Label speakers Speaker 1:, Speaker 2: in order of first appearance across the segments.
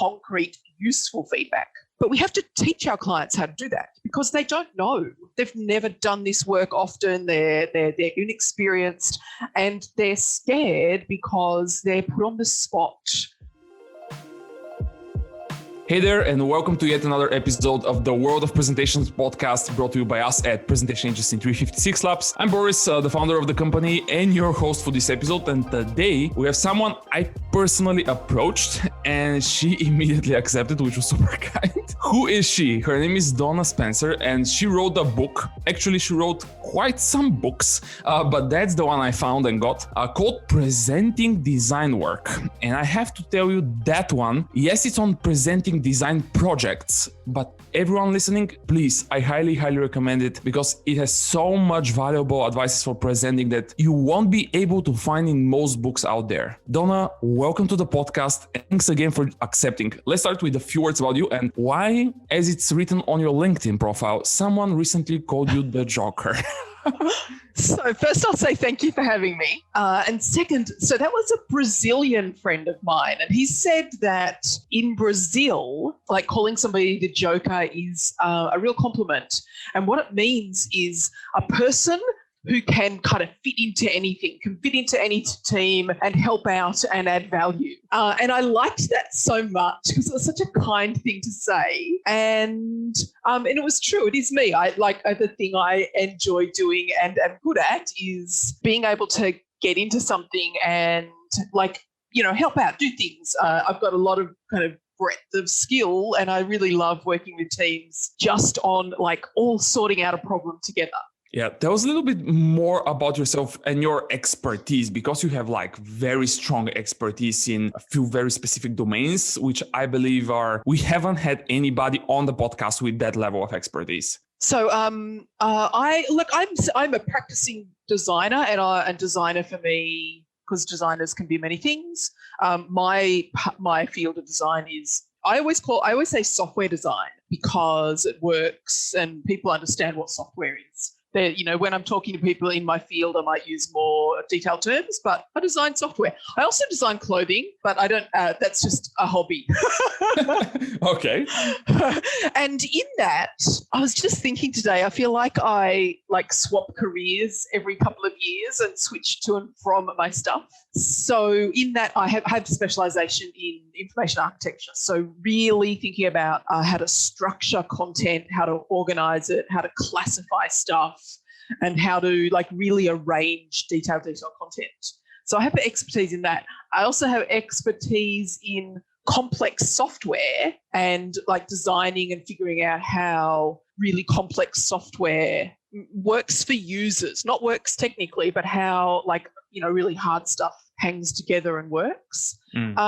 Speaker 1: concrete, useful feedback. But we have to teach our clients how to do that because they don't know. They've never done this work often. They're inexperienced and they're scared because they're put on the spot.
Speaker 2: Hey there, and welcome to yet another episode of the World of Presentations podcast brought to you by us at Presentation Agency 356 Labs. I'm Boris, the founder of the company and your host for this episode. And today we have someone I personally approached and she immediately accepted, which was super kind. Who is she? Her name is Donna Spencer and she wrote a book. Actually, she wrote quite some books, but that's the one I found and got called Presenting Design Work. And I have to tell you that one, yes, it's on presenting design projects, but everyone listening, please, I highly recommend it because it has so much valuable advice for presenting that you won't be able to find in most books out there. Donna, welcome to the podcast. Thanks again for accepting. Let's start with a few words about you and why, as it's written on your LinkedIn profile, someone recently called you the Joker.
Speaker 1: So first I'll say thank you for having me. And second, so that was a Brazilian friend of mine. And he said that in Brazil, like calling somebody the Joker is a real compliment. And what it means is a person who can kind of fit into anything, can fit into any team and help out and add value. And I liked that so much because it was such a kind thing to say. And it was true. It is me. The thing I enjoy doing and am good at is being able to get into something and help out, do things. I've got a lot of kind of breadth of skill and I really love working with teams just on all sorting out a problem together.
Speaker 2: Yeah, tell us a little bit more about yourself and your expertise because you have very strong expertise in a few very specific domains, which I believe we haven't had anybody on the podcast with that level of expertise.
Speaker 1: So I'm a practicing designer and designer for me, because designers can be many things. My field of design is I always say software design because it works and people understand what software is. When I'm talking to people in my field, I might use more detailed terms, but I design software. I also design clothing, but I don't, that's just a hobby.
Speaker 2: Okay.
Speaker 1: And in that, I was just thinking today, I feel like I swap careers every couple of years and switch to and from my stuff. So in that, I have specialization in information architecture. So really thinking about how to structure content, how to organize it, how to classify stuff, and how to really arrange detailed content. So I have expertise in that. I also have expertise in complex software and designing and figuring out how really complex software works for users, not works technically, but how really hard stuff hangs together and works. And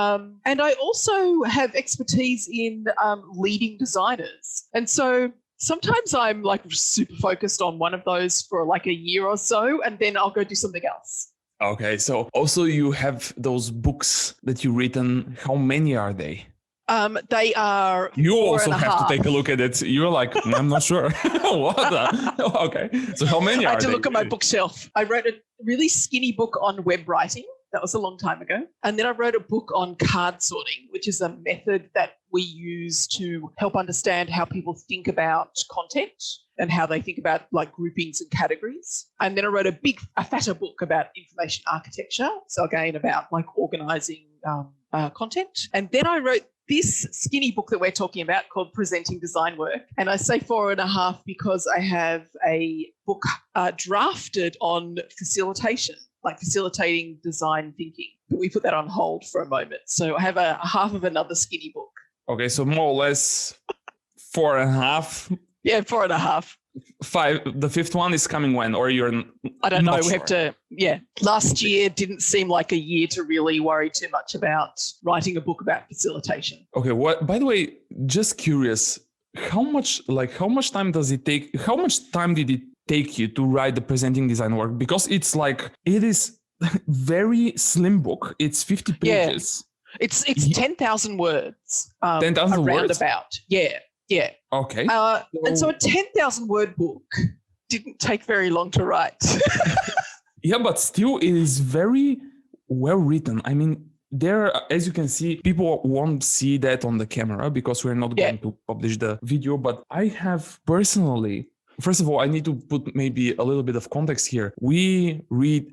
Speaker 1: I also have expertise in leading designers. And so sometimes I'm super focused on one of those for a year or so, and then I'll go do something else.
Speaker 2: Okay. So also you have those books that you've written. How many are they?
Speaker 1: They are.
Speaker 2: You also have to take a look at it. You're I'm not sure. What? Okay. So how many are they?
Speaker 1: I had to look at my bookshelf. I wrote a really skinny book on web writing. That was a long time ago. And then I wrote a book on card sorting, which is a method that we use to help understand how people think about content and how they think about groupings and categories. And then I wrote a fatter book about information architecture. So again, about organizing content. And then I wrote this skinny book that we're talking about called Presenting Design Work. And I say 4.5 because I have a book drafted on facilitation, facilitating design thinking. But we put that on hold for a moment. So I have a half of another skinny book. Okay,
Speaker 2: so more or less 4.5.
Speaker 1: Yeah, 4.5.
Speaker 2: 5. The fifth one is coming when? Or you're
Speaker 1: I don't know.
Speaker 2: Sure.
Speaker 1: We have to, Last year didn't seem like a year to really worry too much about writing a book about facilitation.
Speaker 2: Okay, by the way, just curious, how much time does it take? How much time did it take you to write the Presenting Design Work? Because it's it is very slim book. It's 50 pages.
Speaker 1: Yeah. It's 10,000 words.
Speaker 2: 10,000 words?
Speaker 1: About. Yeah.
Speaker 2: Okay.
Speaker 1: And so a 10,000 word book didn't take very long to write.
Speaker 2: Yeah, but still it is very well written. I mean, there, as you can see, people won't see that on the camera because we're not going to publish the video. But I have personally, first of all, I need to put maybe a little bit of context here. We read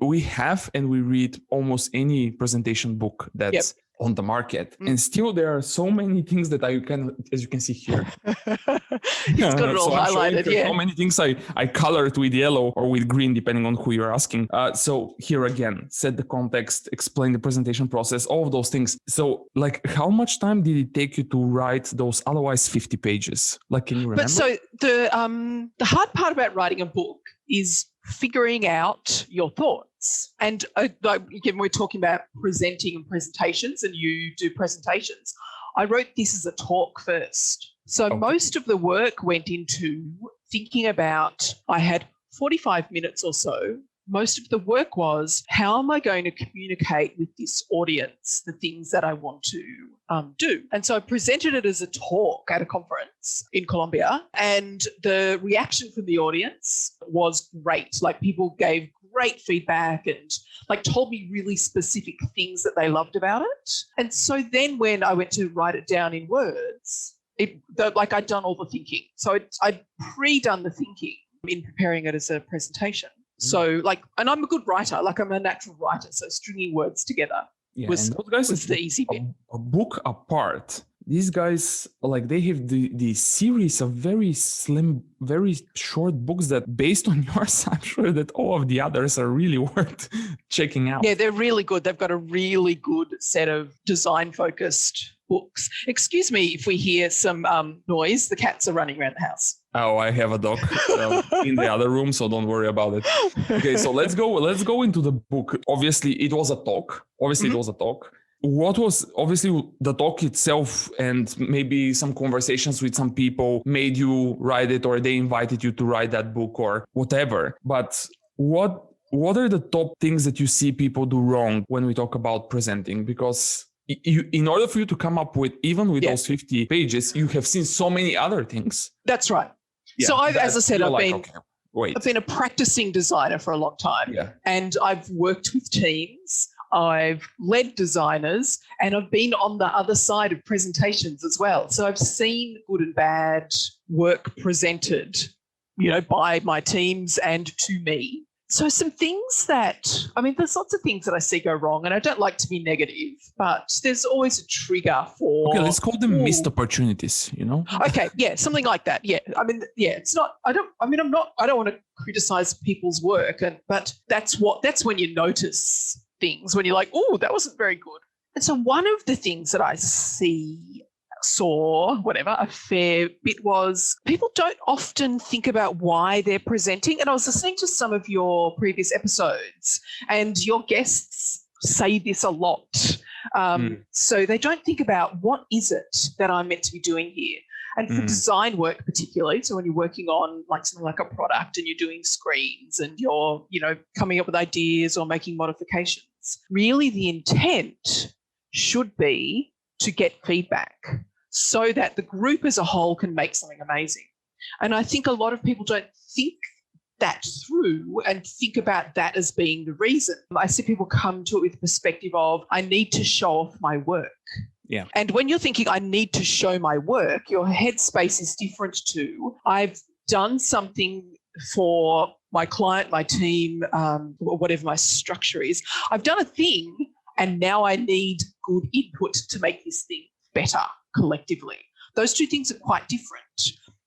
Speaker 2: almost any presentation book that's on the market. And still there are so many things that I can, as you can see here.
Speaker 1: He's got it all highlighted,
Speaker 2: So many things I colored with yellow or with green, depending on who you're asking. So here again, set the context, explain the presentation process, all of those things. So like, how much time did it take you to write those otherwise 50 pages? Like, can you remember?
Speaker 1: But so the hard part about writing a book is figuring out your thoughts. And like, again, we're talking about presenting and presentations, and you do presentations. I wrote this as a talk first. So most of the work went into thinking about, I had 45 minutes or so. Most of the work was, how am I going to communicate with this audience the things that I want to do? And so I presented it as a talk at a conference in Colombia, and the reaction from the audience was great. Like, people gave great feedback and like told me really specific things that they loved about it. And so then when I went to write it down in words, I'd done all the thinking. So I'd pre-done the thinking in preparing it as a presentation. So like, and I'm a good writer, like I'm a natural writer. So stringing words together was the easy bit.
Speaker 2: A book apart, these guys, like, they have the series of very slim, very short books that, based on yours, I'm sure that all of the others are really worth checking out.
Speaker 1: Yeah, they're really good. They've got a really good set of design-focused books. Excuse me if we hear some noise. The cats are running around the house.
Speaker 2: Oh, I have a dog in the other room, so don't worry about it. Okay, so let's go into the book. Obviously, it was a talk. It was a talk. What was obviously the talk itself, and maybe some conversations with some people made you write it, or they invited you to write that book or whatever. But what are the top things that you see people do wrong when we talk about presenting? Because in order for you to come up with, even with those 50 pages, you have seen so many other things.
Speaker 1: That's right.
Speaker 2: Yeah,
Speaker 1: so as I said, I've been a practicing designer for a long time, and I've worked with teams. I've led designers, and I've been on the other side of presentations as well. So I've seen good and bad work presented, by my teams and to me. So some things there's lots of things that I see go wrong, and I don't like to be negative, but there's always a trigger for...
Speaker 2: Okay, let's call them missed opportunities,
Speaker 1: Okay, yeah, something like that. Yeah, it's not, I don't want to criticize people's work, but that's when you notice things, when you're like, oh, that wasn't very good. And so one of the things that I saw a fair bit was, people don't often think about why they're presenting. And I was listening to some of your previous episodes, and your guests say this a lot. So they don't think about, what is it that I'm meant to be doing here? And for design work particularly, so when you're working on like something like a product and you're doing screens and you're, coming up with ideas or making modifications, really the intent should be to get feedback so that the group as a whole can make something amazing. And I think a lot of people don't think that through and think about that as being the reason. I see people come to it with the perspective of, I need to show off my work.
Speaker 2: Yeah.
Speaker 1: And when you're thinking, I need to show my work, your headspace is different to, I've done something for my client, my team, whatever my structure is. I've done a thing, and now I need good input to make this thing better collectively. Those two things are quite different.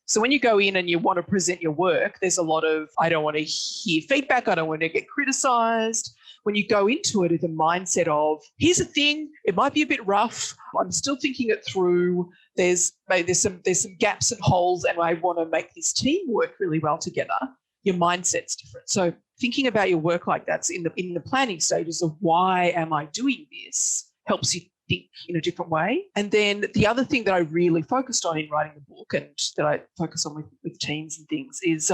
Speaker 1: So when you go in and you want to present your work, there's a lot of, I don't want to hear feedback, I don't want to get criticized. When you go into it with a mindset of, here's a thing, it might be a bit rough, I'm still thinking it through, there's some gaps and holes, and I want to make this team work really well together, your mindset's different. So thinking about your work like that's in the planning stages of, why am I doing this, helps you think in a different way. And then the other thing that I really focused on in writing the book, and that I focus on with teams and things, is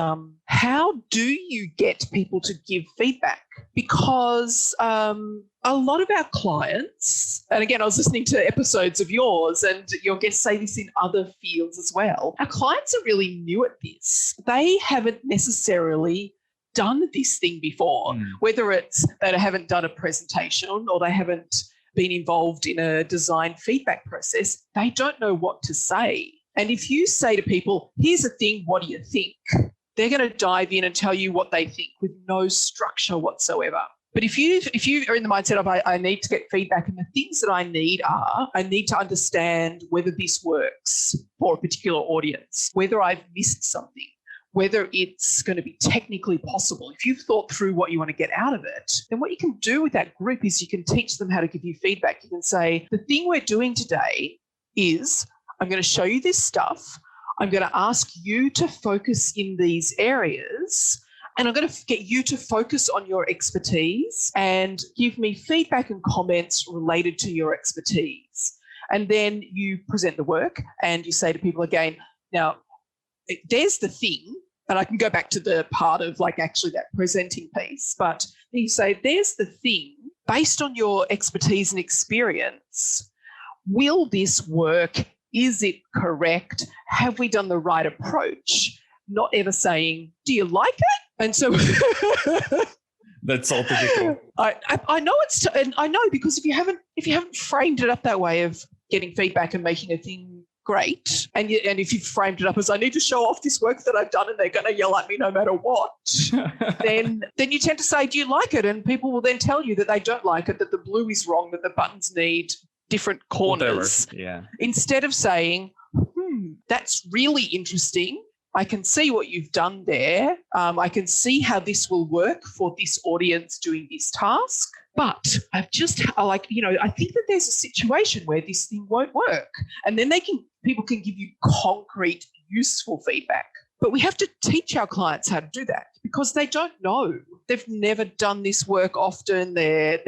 Speaker 1: how do you get people to give feedback? Because a lot of our clients, and again, I was listening to episodes of yours, and your guests say this in other fields as well, our clients are really new at this. They haven't necessarily done this thing before, whether it's they haven't done a presentation or they haven't been involved in a design feedback process, they don't know what to say. And if you say to people, here's a thing, what do you think? They're going to dive in and tell you what they think with no structure whatsoever. But if you are in the mindset of I need to get feedback, and the things that I need to understand whether this works for a particular audience, whether I've missed something, whether it's going to be technically possible. If you've thought through what you want to get out of it, then what you can do with that group is you can teach them how to give you feedback. You can say, the thing we're doing today is I'm going to show you this stuff. I'm going to ask you to focus in these areas, and I'm going to get you to focus on your expertise and give me feedback and comments related to your expertise. And then you present the work and you say to people again, now, there's the thing, and I can go back to the part of like actually that presenting piece, but you say, there's the thing, based on your expertise and experience, will this work? Is it correct? Have we done the right approach? Not ever saying, do you like it? And so
Speaker 2: that's all typical.
Speaker 1: I know and I know, because if you haven't framed it up that way of getting feedback and making a thing great, and if you've framed it up as I need to show off this work that I've done and they're going to yell at me no matter what, then you tend to say, do you like it? And people will then tell you that they don't like it, that the blue is wrong, that the buttons need different corners.
Speaker 2: Whatever. Yeah.
Speaker 1: Instead of saying, that's really interesting. I can see what you've done there. I can see how this will work for this audience doing this task. But I think that there's a situation where this thing won't work. And then people can give you concrete, useful feedback. But we have to teach our clients how to do that, because they don't know. They've never done this work often. They're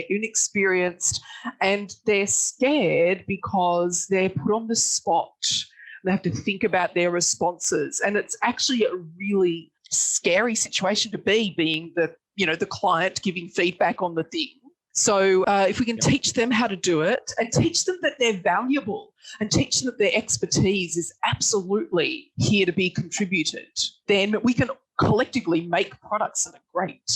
Speaker 1: inexperienced, and they're scared because they're put on the spot. They have to think about their responses. And it's actually a really scary situation to be, being the client giving feedback on the thing. So if we can teach them how to do it, and teach them that they're valuable, and teach them that their expertise is absolutely here to be contributed, then we can collectively make products that are great.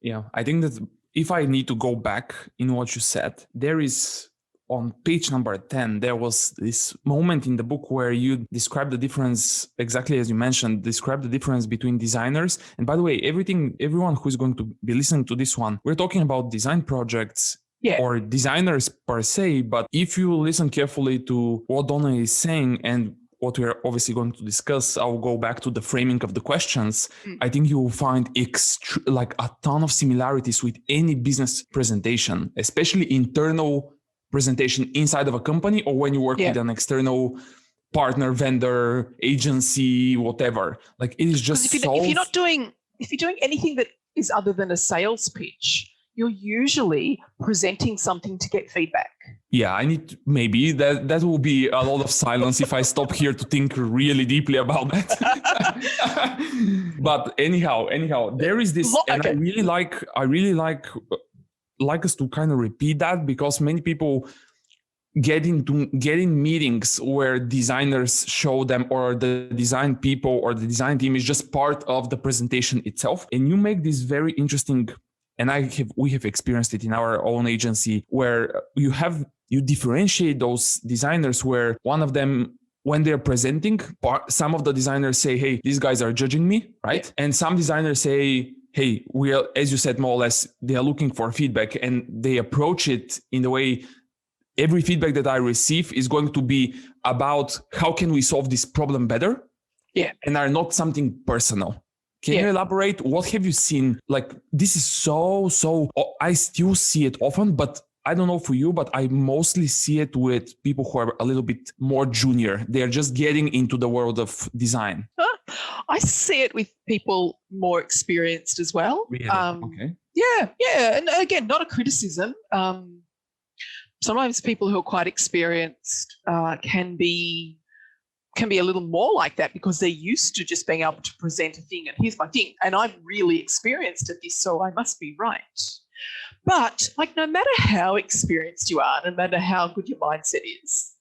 Speaker 2: Yeah, I think that if I need to go back in what you said, there is on page number 10, there was this moment in the book where you describe the difference, exactly as you mentioned, describe the difference between designers. And by the way, everyone who's going to be listening to this one, we're talking about design projects or designers per se. But if you listen carefully to what Donna is saying and what we're obviously going to discuss, I'll go back to the framing of the questions. I think you will find a ton of similarities with any business presentation, especially internal presentation inside of a company, or when you work with an external partner, vendor, agency, whatever. Like, it is just
Speaker 1: if you're doing anything that is other than a sales pitch, you're usually presenting something to get feedback.
Speaker 2: Yeah, maybe that will be a lot of silence if I stop here to think really deeply about that. But anyhow, there is this, and I really like us to kind of repeat that, because many people get in meetings where designers show them, or the design people or the design team is just part of the presentation itself. And you make this very interesting, and we have experienced it in our own agency, where you differentiate those designers, where one of them, when they're presenting, some of the designers say, hey, these guys are judging me, right? Yeah. And some designers say, hey, we are, as you said, more or less, they are looking for feedback, and they approach it in the way every feedback that I receive is going to be about how can we solve this problem better? Yeah. And are not something personal. Can you elaborate? What have you seen? Like, this is so, I still see it often, but I don't know for you, but I mostly see it with people who are a little bit more junior. They're just getting into the world of design.
Speaker 1: I see it with people more experienced as well.
Speaker 2: Really? Okay.
Speaker 1: Yeah. And again, not a criticism. Sometimes people who are quite experienced can be a little more like that, because they're used to just being able to present a thing and here's my thing, and I'm really experienced at this, so I must be right. But like, no matter how experienced you are, no matter how good your mindset is,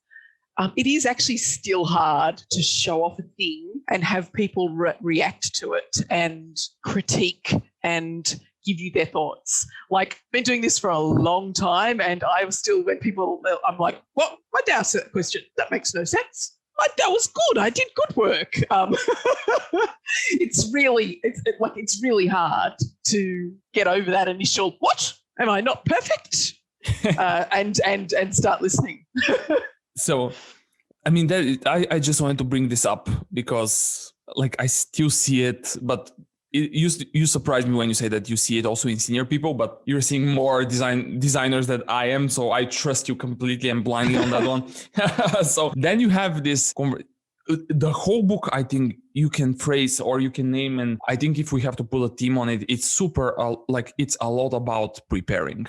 Speaker 1: it is actually still hard to show off a thing and have people react to it and critique and give you their thoughts. Like, been doing this for a long time, and I'm still, when people, I'm like, what? Why did I ask that question? That makes no sense. That was good. I did good work. It's really hard to get over that initial, what? Am I not perfect? And start listening.
Speaker 2: So, I mean, I just wanted to bring this up because, like, I still see it, but you surprised me when you say that you see it also in senior people, but you're seeing more designers than I am. So I trust you completely and blindly on that one. So then you have this, the whole book, I think you can phrase or you can name. And I think if we have to put a theme on it, it's super, it's a lot about preparing.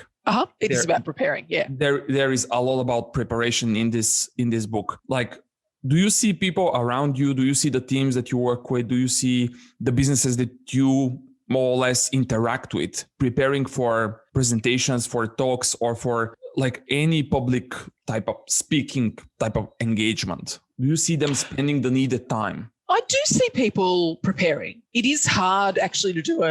Speaker 1: It is about preparing. Yeah.
Speaker 2: There is a lot about preparation in this book. Like, do you see people around you? Do you see the teams that you work with? Do you see the businesses that you more or less interact with, preparing for presentations, for talks, or for like any public type of speaking type of engagement? Do you see them spending the needed time?
Speaker 1: I do see people preparing. It is hard actually to do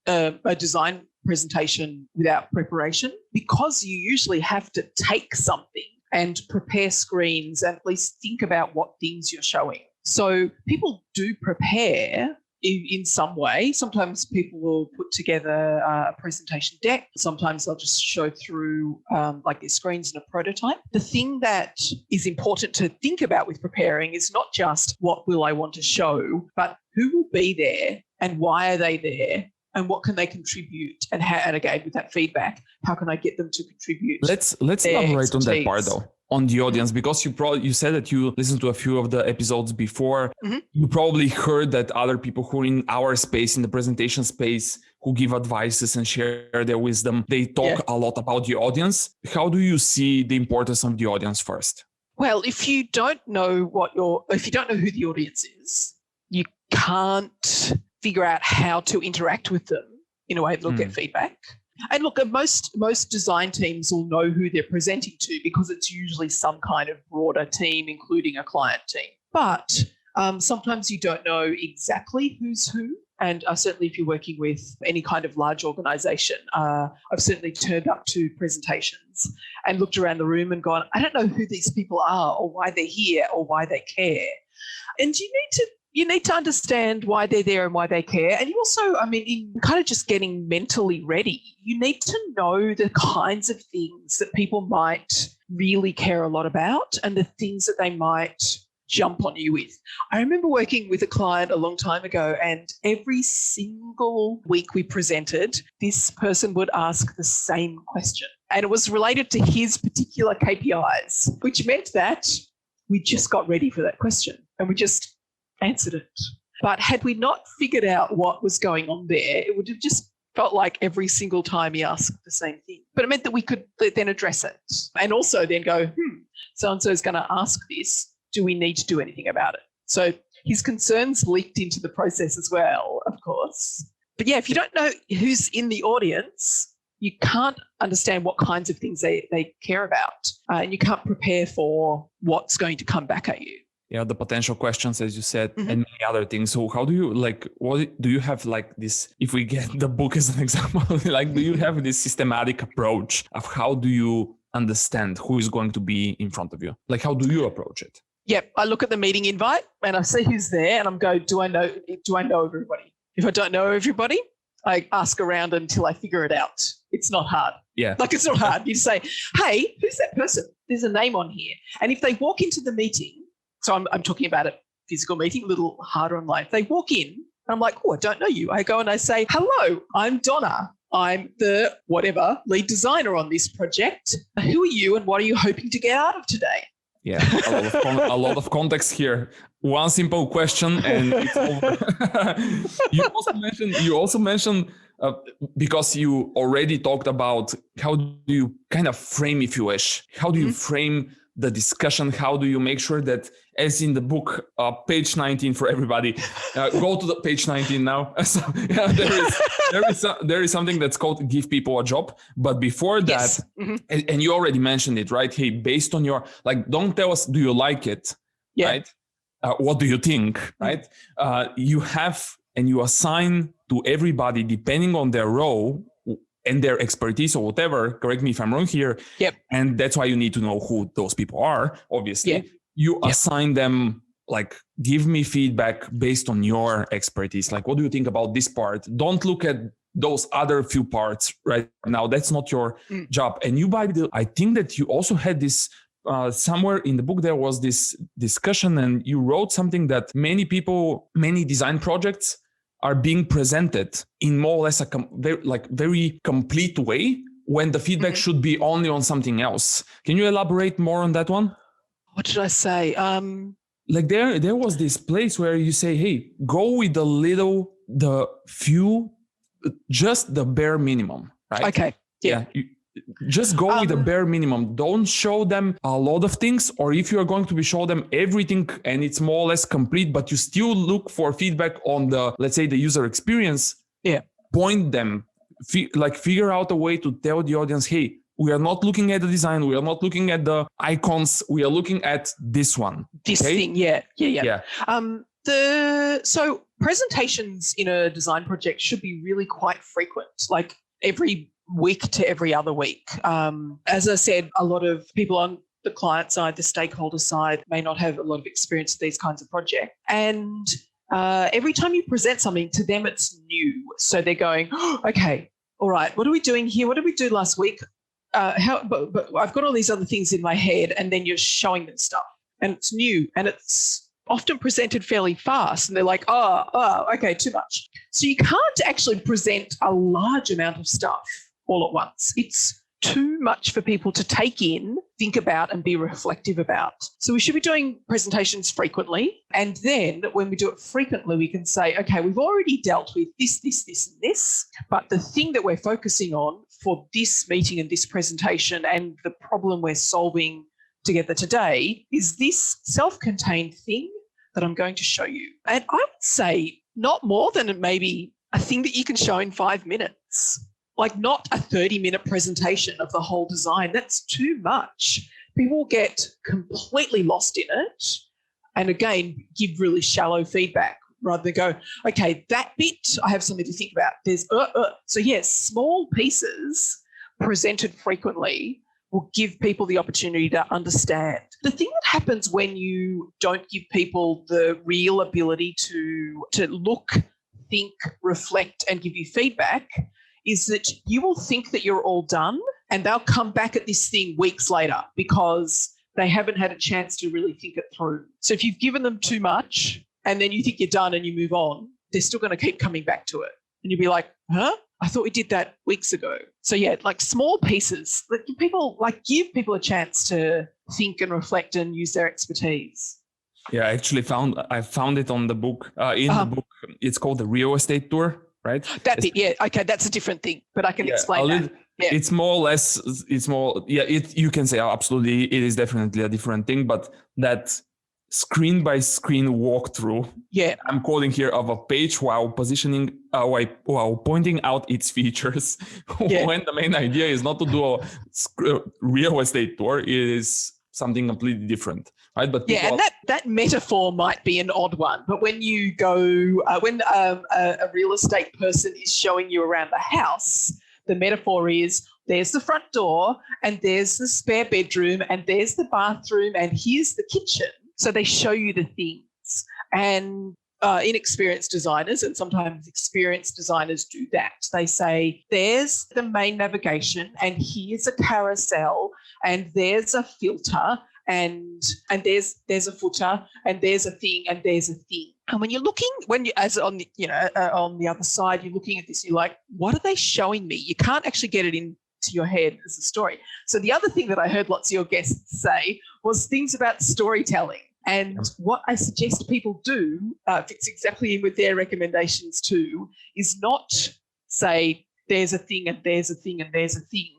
Speaker 1: a design presentation without preparation, because you usually have to take something and prepare screens and at least think about what things you're showing. So people do prepare in some way. Sometimes people will put together a presentation deck. Sometimes they'll just show through like their screens and a prototype. The thing that is important to think about with preparing is not just what will I want to show, but who will be there and why are they there? And what can they contribute? And again, with that feedback, how can I get them to contribute?
Speaker 2: Let's elaborate on that part though, on the audience, because you said that you listened to a few of the episodes before. Mm-hmm. You probably heard that other people who are in our space, in the presentation space, who give advices and share their wisdom, they talk a lot about the audience. How do you see the importance of the audience first?
Speaker 1: Well, if you don't know who the audience is, you can't figure out how to interact with them in a way that will get feedback. And look, most design teams will know who they're presenting to, because it's usually some kind of broader team, including a client team. But sometimes you don't know exactly who's who. And certainly if you're working with any kind of large organization, I've certainly turned up to presentations and looked around the room and gone, I don't know who these people are or why they're here or why they care. And you need to understand why they're there and why they care. And you also, in kind of just getting mentally ready, you need to know the kinds of things that people might really care a lot about and the things that they might jump on you with. I remember working with a client a long time ago, and every single week we presented, this person would ask the same question. And it was related to his particular KPIs, which meant that we just got ready for that question and we just answered it. But had we not figured out what was going on there, it would have just felt like every single time he asked the same thing. But it meant that we could then address it and also then go, so-and-so is going to ask this. Do we need to do anything about it? So his concerns leaked into the process as well, of course. But yeah, if you don't know who's in the audience, you can't understand what kinds of things they care about, and you can't prepare for what's going to come back at you.
Speaker 2: Yeah, the potential questions, as you said, and many other things. So how do you what do you have this, if we get the book as an example, do you have this systematic approach of how do you understand who is going to be in front of you? How do you approach it?
Speaker 1: Yep, I look at the meeting invite and I see who's there and I'm going, do I know everybody? If I don't know everybody, I ask around until I figure it out. It's not hard.
Speaker 2: Yeah.
Speaker 1: It's not hard. You say, hey, who's that person? There's a name on here. And if they walk into the meeting, so I'm talking about a physical meeting, a little harder online. If they walk in and I'm like, oh, I don't know you. I go and I say, hello, I'm Donna. I'm the whatever lead designer on this project. Who are you and what are you hoping to get out of today?
Speaker 2: Yeah, a lot of context here. One simple question and it's over. You also mentioned because you already talked about how do you kind of frame, if you wish, how do you frame the discussion? How do you make sure that, as in the book, page 19 for everybody, go to the page 19 now. So, yeah, there is something that's called give people a job. But before that, and you already mentioned it, right? Hey, based on your, don't tell us, do you like it? Yeah. Right? What do you think? Right? You have, and you assign to everybody, depending on their role, and their expertise or whatever, correct me if I'm wrong here.
Speaker 1: Yep.
Speaker 2: And that's why you need to know who those people are, obviously.
Speaker 1: Yeah.
Speaker 2: You assign them, like, give me feedback based on your expertise. Like, what do you think about this part? Don't look at those other few parts right now. That's not your job. And you, I think that you also had this, somewhere in the book, there was this discussion and you wrote something that many design projects are being presented in more or less a very complete way when the feedback should be only on something else. Can you elaborate more on that one?
Speaker 1: What did I say?
Speaker 2: Like there was this place where you say, hey, go with the few, just the bare minimum, right?
Speaker 1: Okay. Yeah.
Speaker 2: Just go with the bare minimum. Don't show them a lot of things, or if you are going to be show them everything and it's more or less complete, but you still look for feedback on the, let's say, the user experience.
Speaker 1: Yeah.
Speaker 2: Point them, figure out a way to tell the audience, hey, we are not looking at the design. We are not looking at the icons. We are looking at this one.
Speaker 1: This thing. Yeah. So presentations in a design project should be really quite frequent, like every week to every other week. As I said, a lot of people on the client side, the stakeholder side, may not have a lot of experience with these kinds of projects. And every time you present something to them, it's new. So they're going, okay, all right, what are we doing here? What did we do last week? But I've got all these other things in my head, and then you're showing them stuff, and it's new, and it's often presented fairly fast, and they're like, oh, okay, too much. So you can't actually present a large amount of stuff all at once. It's too much for people to take in, think about, and be reflective about. So we should be doing presentations frequently. And then when we do it frequently, we can say, okay, we've already dealt with this, and this, but the thing that we're focusing on for this meeting and this presentation and the problem we're solving together today is this self-contained thing that I'm going to show you. And I would say not more than maybe a thing that you can show in 5 minutes. Like not a 30-minute presentation of the whole design. That's too much. People get completely lost in it and, again, give really shallow feedback rather than go, okay, that bit, I have something to think about. There's So, yes, small pieces presented frequently will give people the opportunity to understand. The thing that happens when you don't give people the real ability to look, think, reflect, and give you feedback is that you will think that you're all done and they'll come back at this thing weeks later because they haven't had a chance to really think it through. So if you've given them too much and then you think you're done and you move on, they're still going to keep coming back to it. And you'll be like, huh? I thought we did that weeks ago. So yeah, like small pieces, give people a chance to think and reflect and use their expertise.
Speaker 2: Yeah, I actually I found it on the book. The book, it's called the Real Estate Tour. Right?
Speaker 1: That bit, yeah. Okay, that's a different thing, but I can explain that. Yeah.
Speaker 2: It's more or less, you can say absolutely, it is definitely a different thing, but that screen by screen walkthrough, I'm quoting here, of a page while pointing out its features, when the main idea is not to do a real estate tour, it is something completely different, right? But
Speaker 1: and that metaphor might be an odd one, but when you go, when a real estate person is showing you around the house, the metaphor is there's the front door and there's the spare bedroom and there's the bathroom and here's the kitchen. So they show you the things. And inexperienced designers, and sometimes experienced designers do that. They say, there's the main navigation and here's a carousel and there's a filter and there's a footer and there's a thing and there's a thing. And when you're looking, on the other side, you're looking at this, you're like, what are they showing me? You can't actually get it into your head as a story. So the other thing that I heard lots of your guests say was things about storytelling. And what I suggest people do, fits exactly in with their recommendations too, is not say there's a thing and there's a thing and there's a thing,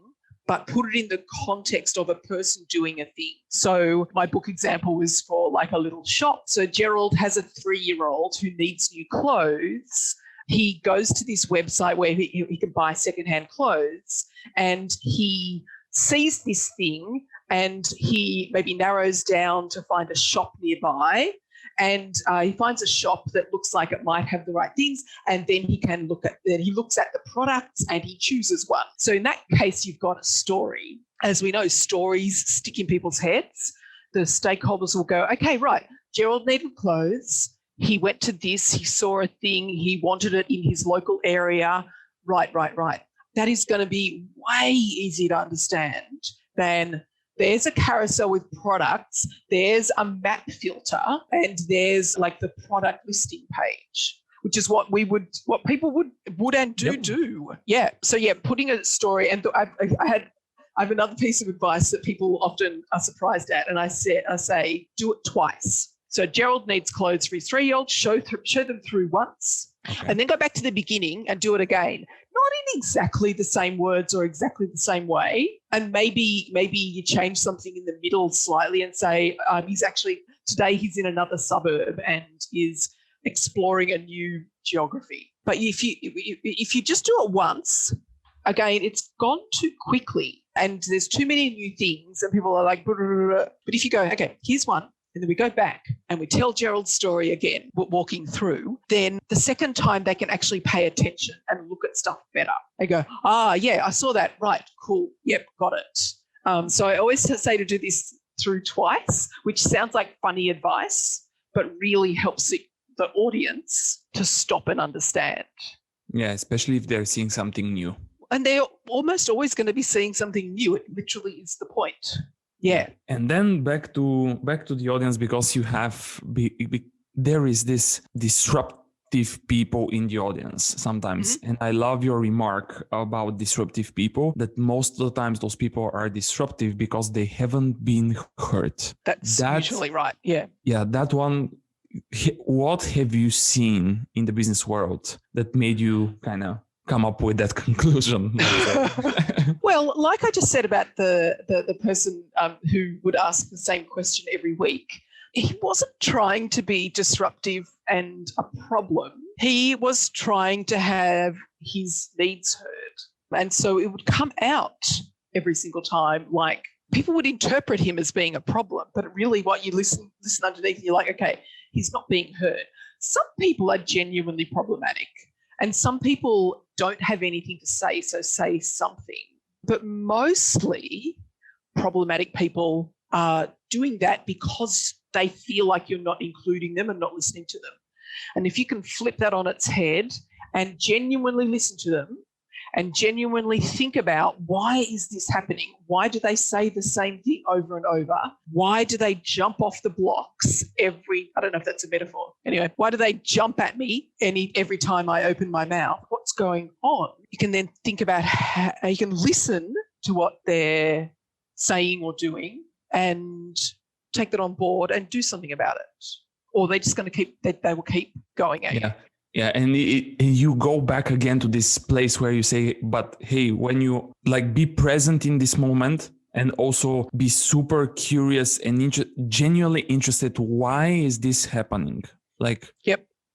Speaker 1: but put it in the context of a person doing a thing. So my book example was for like a little shop. So Gerald has a 3-year-old who needs new clothes. He goes to this website where he can buy secondhand clothes, and he sees this thing and he maybe narrows down to find a shop nearby, and he finds a shop that looks like it might have the right things, and then he looks at the products and he chooses one. So in that case, you've got a story. As we know, stories stick in people's heads. The stakeholders will go, okay, right, Gerald needed clothes. He went to this, he saw a thing, he wanted it in his local area. Right. That is going to be way easier to understand than there's a carousel with products, there's a map filter, and there's like the product listing page, which is what people would and do. Yeah. So yeah, putting a story, and I have another piece of advice that people often are surprised at, and I say do it twice. So Gerald needs clothes for his 3-year-old, show them through once, and then go back to the beginning and do it again. Not in exactly the same words or exactly the same way. And maybe you change something in the middle slightly and say, today he's in another suburb and is exploring a new geography. But if you just do it once, again, it's gone too quickly and there's too many new things and people are like, blah, blah, blah. But if you go, okay, here's one, and then we go back and we tell Gerald's story again, walking through, then the second time they can actually pay attention and look at stuff better. They go, yeah, I saw that. Right, cool. Yep, got it. So I always say to do this through twice, which sounds like funny advice, but really helps the audience to stop and understand.
Speaker 2: Yeah, especially if they're seeing something new.
Speaker 1: And they're almost always going to be seeing something new. It literally is the point. Yeah.
Speaker 2: And then back to the audience, because you have there is this disruptive people in the audience sometimes. Mm-hmm. And I love your remark about disruptive people, that most of the times those people are disruptive because they haven't been heard.
Speaker 1: That's usually right. Yeah.
Speaker 2: Yeah. That one, what have you seen in the business world that made you kind of come up with that conclusion?
Speaker 1: Well, like I just said about the person who would ask the same question every week, he wasn't trying to be disruptive and a problem. He was trying to have his needs heard. And so it would come out every single time, like people would interpret him as being a problem, but really what you listen underneath, you're like, okay, he's not being heard. Some people are genuinely problematic. And some people don't have anything to say, so say something. But mostly problematic people are doing that because they feel like you're not including them and not listening to them. And if you can flip that on its head and genuinely listen to them and genuinely think about, why is this happening? Why do they say the same thing over and over? Why do they jump off the blocks I don't know if that's a metaphor. Anyway, why do they jump at me every time I open my mouth? What's going on? You can then think about how you can listen to what they're saying or doing and take that on board and do something about it. Or they're just going to they will keep going at you.
Speaker 2: Yeah, and you go back again to this place where you say, but hey, when you be present in this moment and also be super curious and genuinely interested, why is this happening?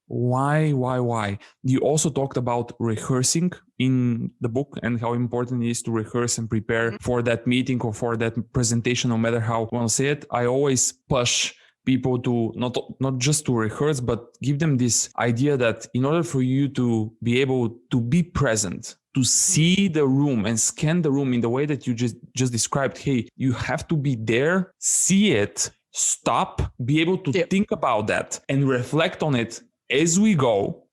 Speaker 2: Why? You also talked about rehearsing in the book and how important it is to rehearse and prepare for that meeting or for that presentation, no matter how you want to say it. I always push people to not just to rehearse, but give them this idea that in order for you to be able to be present, to see the room and scan the room in the way that you just described, hey, you have to be there, see it, stop, be able to think about that and reflect on it as we go.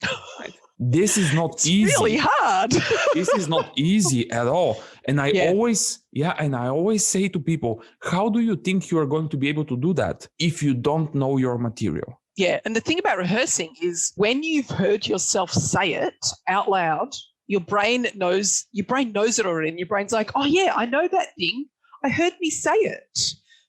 Speaker 2: This is not easy.
Speaker 1: It's really hard.
Speaker 2: This is not easy at all. And I always say to people, how do you think you are going to be able to do that if you don't know your material?
Speaker 1: Yeah. And the thing about rehearsing is when you've heard yourself say it out loud, your brain knows it already. And your brain's like, oh yeah, I know that thing. I heard me say it.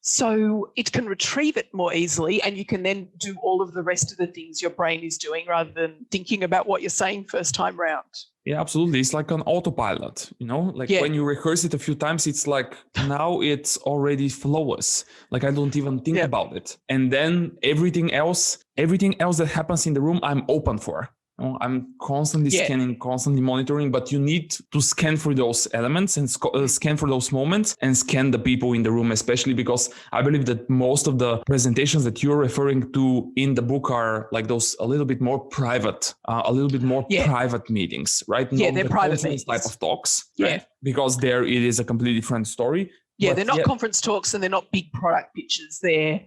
Speaker 1: So it can retrieve it more easily and you can then do all of the rest of the things your brain is doing rather than thinking about what you're saying first time round.
Speaker 2: Yeah, absolutely. It's like an autopilot, when you rehearse it a few times, it's like now it's already flawless. I don't even think about it. And then everything else that happens in the room, I'm open for. I'm constantly scanning, constantly monitoring, but you need to scan for those elements and scan for those moments and scan the people in the room, especially because I believe that most of the presentations that you're referring to in the book are like those a little bit more private, private meetings, right?
Speaker 1: Yeah,
Speaker 2: Not
Speaker 1: they're
Speaker 2: the
Speaker 1: private
Speaker 2: conference
Speaker 1: meetings.
Speaker 2: type of talks,
Speaker 1: Yeah.
Speaker 2: right? Because there it is a completely different story.
Speaker 1: Yeah, they're not conference talks and they're not big product pitches. They're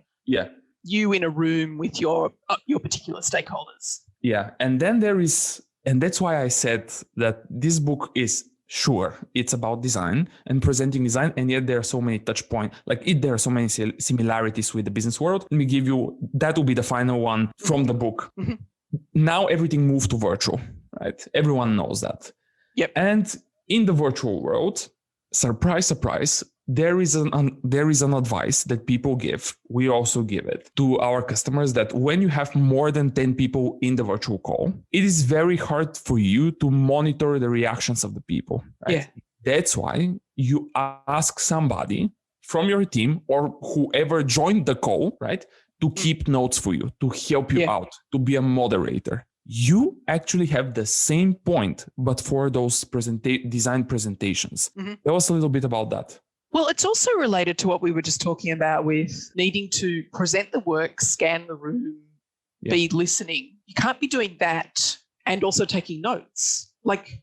Speaker 1: you in a room with your particular stakeholders.
Speaker 2: Yeah. And then and that's why I said that this book is it's about design and presenting design. And yet there are so many touch points, there are so many similarities with the business world. Let me give you, that will be the final one from the book. Mm-hmm. Now everything moved to virtual, right? Everyone knows that.
Speaker 1: Yep.
Speaker 2: And in the virtual world, surprise, surprise, there is an advice that people give. We also give it to our customers that when you have more than 10 people in the virtual call, it is very hard for you to monitor the reactions of the people. Right?
Speaker 1: Yeah.
Speaker 2: That's why you ask somebody from your team or whoever joined the call, right, to keep notes for you, to help you out, to be a moderator. You actually have the same point, but for those design presentations. Mm-hmm. Tell us a little bit about that.
Speaker 1: Well, it's also related to what we were just talking about with needing to present the work, scan the room, be listening. You can't be doing that and also taking notes.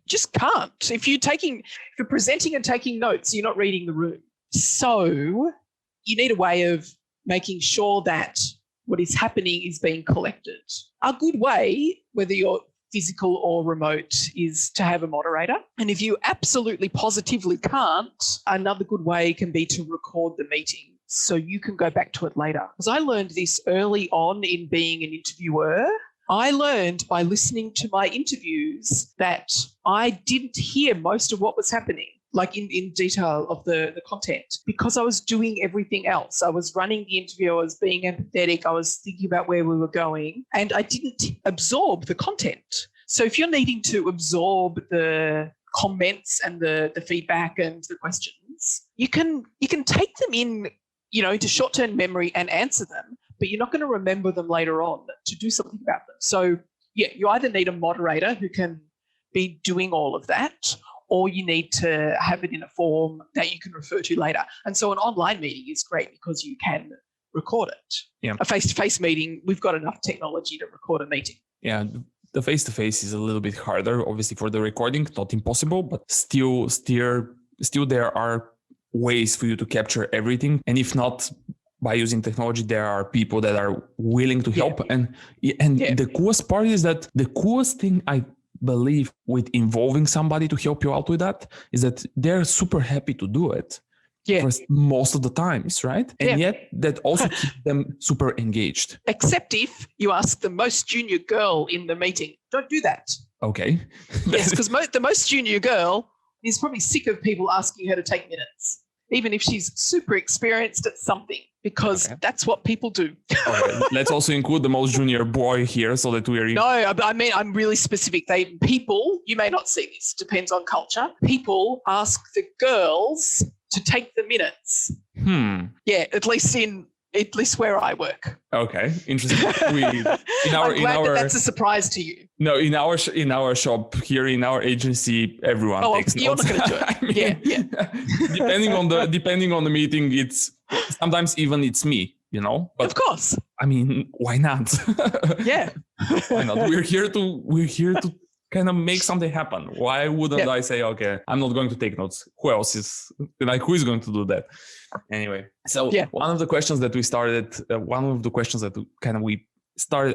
Speaker 1: Just can't. If you're presenting and taking notes, you're not reading the room. So you need a way of making sure that what is happening is being collected. A good way, whether you're physical or remote, is to have a moderator. And if you absolutely positively can't, another good way can be to record the meeting so you can go back to it later. Because I learned this early on in being an interviewer. I learned by listening to my interviews that I didn't hear most of what was happening, in detail of the content, because I was doing everything else. I was running the interview, I was being empathetic, I was thinking about where we were going, and I didn't absorb the content. So if you're needing to absorb the comments and the feedback and the questions, you can take them in, into short-term memory and answer them, but you're not going to remember them later on to do something about them. So you either need a moderator who can be doing all of that, or you need to have it in a form that you can refer to later. And so an online meeting is great because you can record it.
Speaker 2: Yeah.
Speaker 1: A face-to-face meeting, we've got enough technology to record a meeting.
Speaker 2: Yeah, the face-to-face is a little bit harder, obviously, for the recording, not impossible, but still there are ways for you to capture everything. And if not, by using technology, there are people that are willing to help. And the coolest part is that the coolest thing I believe with involving somebody to help you out with that is that they're super happy to do it for most of the times, right? And yet that also keeps them super engaged.
Speaker 1: Except if you ask the most junior girl in the meeting. Don't do that.
Speaker 2: Okay.
Speaker 1: Yes, because the most junior girl is probably sick of people asking her to take minutes, even if she's super experienced at something, because that's what people do.
Speaker 2: Okay. Let's also include the most junior boy here so that we are...
Speaker 1: No, I mean, I'm really specific. People, you may not see this, depends on culture. People ask the girls to take the minutes. Yeah, at least where I work.
Speaker 2: Okay, interesting.
Speaker 1: I'm glad that's a surprise to you.
Speaker 2: No, in our shop here, in our agency, everyone takes notes.
Speaker 1: You're not going to do it. Yeah.
Speaker 2: Depending on the meeting, it's sometimes even it's me, But
Speaker 1: of course.
Speaker 2: I mean, why not?
Speaker 1: Yeah.
Speaker 2: Why not? We're here to kind of make something happen. Why wouldn't I say, okay, I'm not going to take notes? Who is going to do that? Anyway, so one of the questions that we started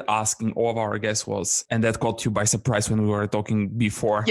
Speaker 2: asking all of our guests was, and that caught you by surprise when we were talking before,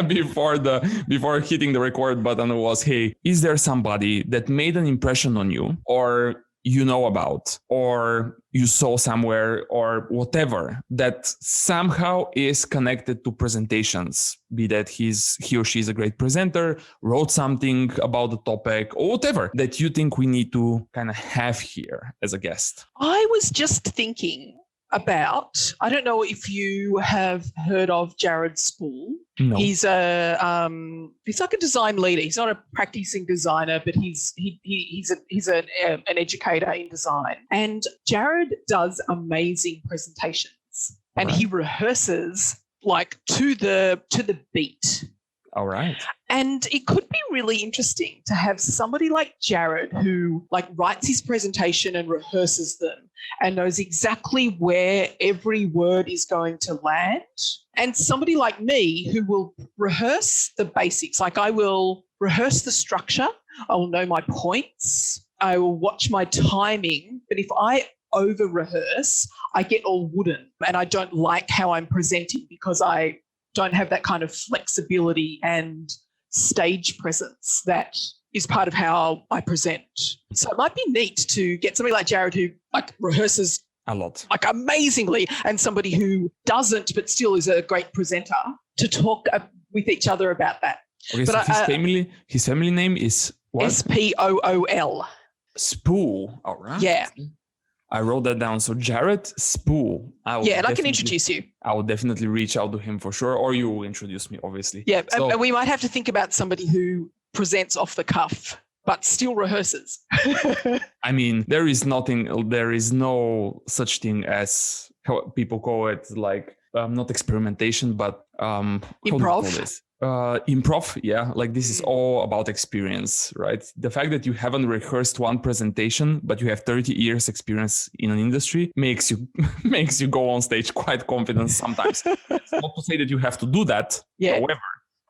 Speaker 2: before hitting the record button, was, hey, is there somebody that made an impression on you, or about, or you saw somewhere, or whatever, that somehow is connected to presentations, be that he or she is a great presenter, wrote something about the topic, or whatever that you think we need to kind of have here as a guest?
Speaker 1: I was just thinking about, I don't know if you have heard of Jared Spool.
Speaker 2: No.
Speaker 1: He's he's like a design leader. He's not a practicing designer, but he's an educator in design. And Jared does amazing presentations. and he rehearses like to the beat.
Speaker 2: All right.
Speaker 1: And it could be really interesting to have somebody like Jared who like writes his presentation and rehearses them and knows exactly where every word is going to land. And somebody like me who will rehearse the basics. Like I will rehearse the structure. I will know my points. I will watch my timing. But if I over rehearse, I get all wooden and I don't like how I'm presenting because I don't have that kind of flexibility and stage presence that is part of how I present. So it might be neat to get somebody like Jared who like rehearses
Speaker 2: a lot,
Speaker 1: like amazingly, and somebody who doesn't but still is a great presenter to talk with each other about that.
Speaker 2: Okay,
Speaker 1: but
Speaker 2: so his family name is what?
Speaker 1: Spool.
Speaker 2: Spool. All right.
Speaker 1: Yeah.
Speaker 2: I wrote that down. So Jared Spool.
Speaker 1: And I can introduce you.
Speaker 2: I will definitely reach out to him for sure, or you will introduce me, obviously.
Speaker 1: Yeah, so, and we might have to think about somebody who presents off the cuff, but still rehearses.
Speaker 2: I mean, there is no such thing as how people call it, like not experimentation, but
Speaker 1: improv.
Speaker 2: Improv, yeah, like this is all about experience, right? The fact that you haven't rehearsed one presentation but you have 30 years experience in an industry makes you go on stage quite confident sometimes. It's not to say that you have to do that. However,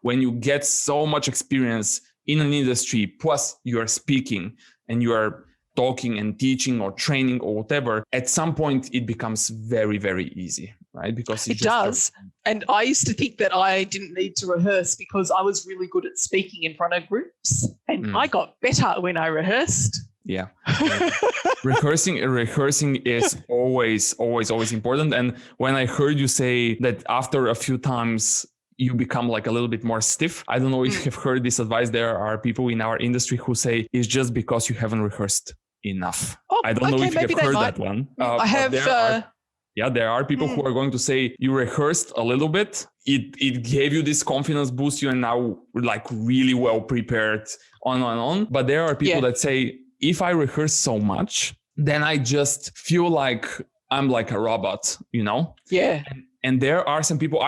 Speaker 2: when you get so much experience in an industry, plus you are speaking and you are talking and teaching or training or whatever, at some point it becomes very, very easy, right? Because it
Speaker 1: does. And I used to think that I didn't need to rehearse because I was really good at speaking in front of groups, and I got better when I rehearsed.
Speaker 2: Yeah. Rehearsing is always important. And when I heard you say that after a few times you become like a little bit more stiff, I don't know if you've heard this advice. There are people in our industry who say it's just because you haven't rehearsed enough. I don't know if you've heard that one.
Speaker 1: I have.
Speaker 2: There are people who are going to say you rehearsed a little bit. It gave you this confidence boost you and now like really well prepared on. But there are people that say, if I rehearse so much, then I just feel like I'm like a robot, you know?
Speaker 1: Yeah.
Speaker 2: And there are some people,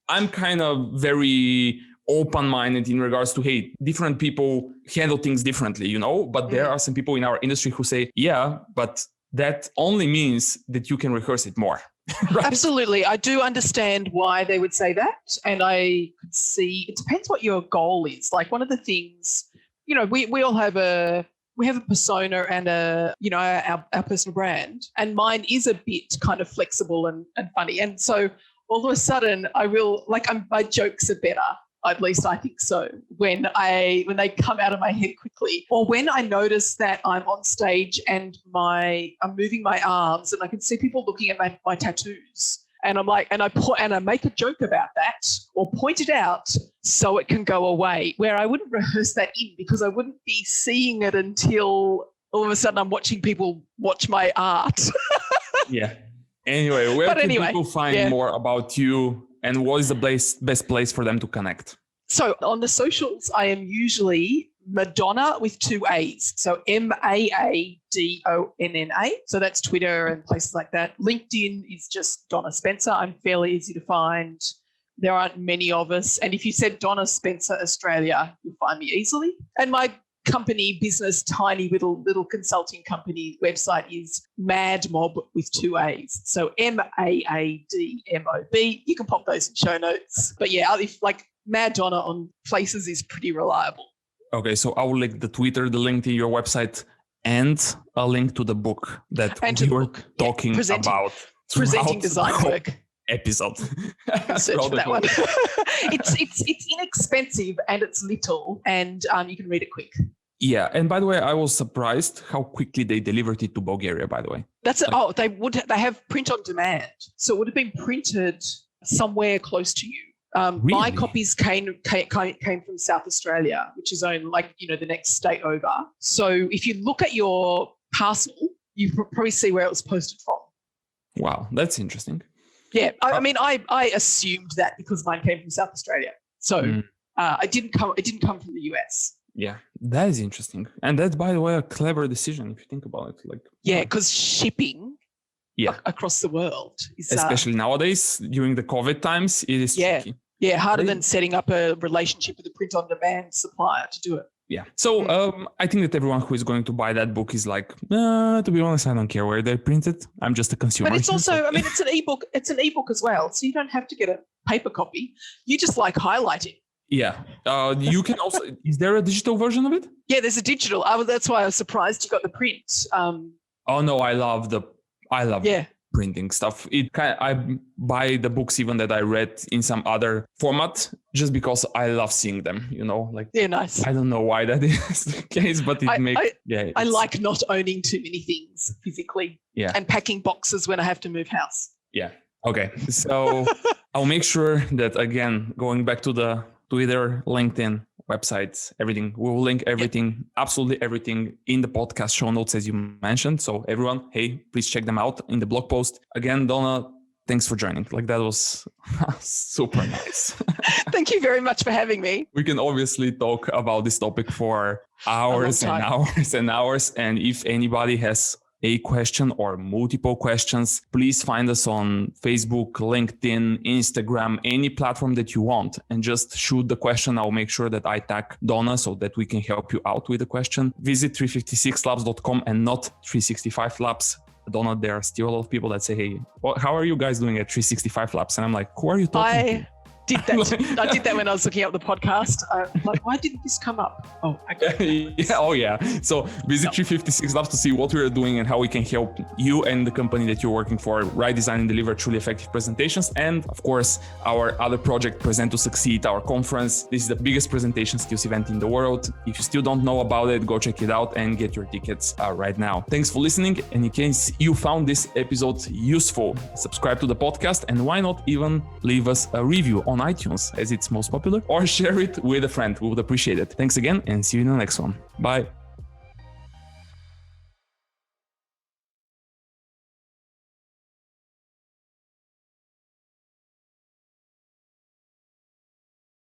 Speaker 2: I'm kind of very open-minded in regards to, hey, different people handle things differently, you know? But there are some people in our industry who say, yeah, but that only means that you can rehearse it more. Right?
Speaker 1: Absolutely. I do understand why they would say that. And I could see, it depends what your goal is. Like one of the things, you know, we all have a persona and our personal brand, and mine is a bit kind of flexible and funny. And so all of a sudden my jokes are better. At least I think so, when they come out of my head quickly, or when I notice that I'm on stage and I'm moving my arms and I can see people looking at my tattoos, and I'm like, and I make a joke about that or point it out so it can go away, where I wouldn't rehearse that in because I wouldn't be seeing it until all of a sudden I'm watching people watch my art.
Speaker 2: Yeah. Anyway, where can people find more about you? And what is the best place for them to connect?
Speaker 1: So on the socials, I am usually Madonna with 2 A's. So Maadonna. So that's Twitter and places like that. LinkedIn is just Donna Spencer. I'm fairly easy to find. There aren't many of us. And if you said Donna Spencer Australia, you'll find me easily. And my company business, tiny little consulting company website is MadMob with 2 A's. So MAADMOB. You can pop those in show notes. But yeah, if like Madonna on places is pretty reliable.
Speaker 2: Okay, so I will link the Twitter, the link to your website, and a link to the book that we were talking about.
Speaker 1: Presenting design work.
Speaker 2: Episode.
Speaker 1: Search for that one. It's inexpensive and it's little, and you can read it quick.
Speaker 2: Yeah, and by the way, I was surprised how quickly they delivered it to Bulgaria. By the way,
Speaker 1: they have print on demand, so it would have been printed somewhere close to you.
Speaker 2: Really?
Speaker 1: My copies came from South Australia, which is only the next state over. So if you look at your parcel, you probably see where it was posted from.
Speaker 2: Wow, that's interesting.
Speaker 1: Yeah, I mean, I assumed that because mine came from South Australia, so it didn't come from the US.
Speaker 2: Yeah, that is interesting, and that's, by the way, a clever decision if you think about it. Like,
Speaker 1: yeah, because shipping across the world.
Speaker 2: Especially nowadays, during the COVID times, it is tricky.
Speaker 1: Yeah, harder than setting up a relationship with a print-on-demand supplier to do it.
Speaker 2: Yeah. So I think that everyone who is going to buy that book is like, to be honest, I don't care where they print it. I'm just a consumer.
Speaker 1: But it's also, I mean, it's an ebook. It's an ebook as well. So you don't have to get a paper copy. You just like highlight it.
Speaker 2: Yeah. You can also, is there a digital version of it?
Speaker 1: Yeah, there's a digital. That's why I was surprised you got the print.
Speaker 2: Oh no, I love printing stuff. I buy the books even that I read in some other format just because I love seeing them, like. Yeah,
Speaker 1: nice.
Speaker 2: I don't know why that is the case, but
Speaker 1: I like not owning too many things physically.
Speaker 2: Yeah.
Speaker 1: And packing boxes when I have to move house.
Speaker 2: Yeah. Okay. So I'll make sure that, again, going back to the Twitter, LinkedIn, websites, everything. We will link everything, absolutely everything in the podcast show notes, as you mentioned. So everyone, hey, please check them out in the blog post. Again, Donna, thanks for joining. Like, that was super nice.
Speaker 1: Thank you very much for having me.
Speaker 2: We can obviously talk about this topic for hours and hours and hours. And if anybody has a question or multiple questions, please find us on Facebook, LinkedIn, Instagram, any platform that you want, and just shoot the question. I'll make sure that I tag Donna so that we can help you out with the question. Visit 356labs.com and not 365 Labs. Donna, there are still a lot of people that say, hey, how are you guys doing at 365 Labs? And I'm like, who are you talking to?
Speaker 1: I did that when I was looking up the podcast. Like, why didn't this come up? Oh, okay.
Speaker 2: Yeah. So visit 356 Labs to see what we are doing and how we can help you and the company that you're working for write, design, and deliver truly effective presentations. And of course, our other project, Present to Succeed, our conference. This is the biggest presentation skills event in the world. If you still don't know about it, go check it out and get your tickets right now. Thanks for listening. And in case you found this episode useful, subscribe to the podcast, and why not even leave us a review on iTunes, as it's most popular, or share it with a friend. We would appreciate it. Thanks again, and see you in the next one. Bye.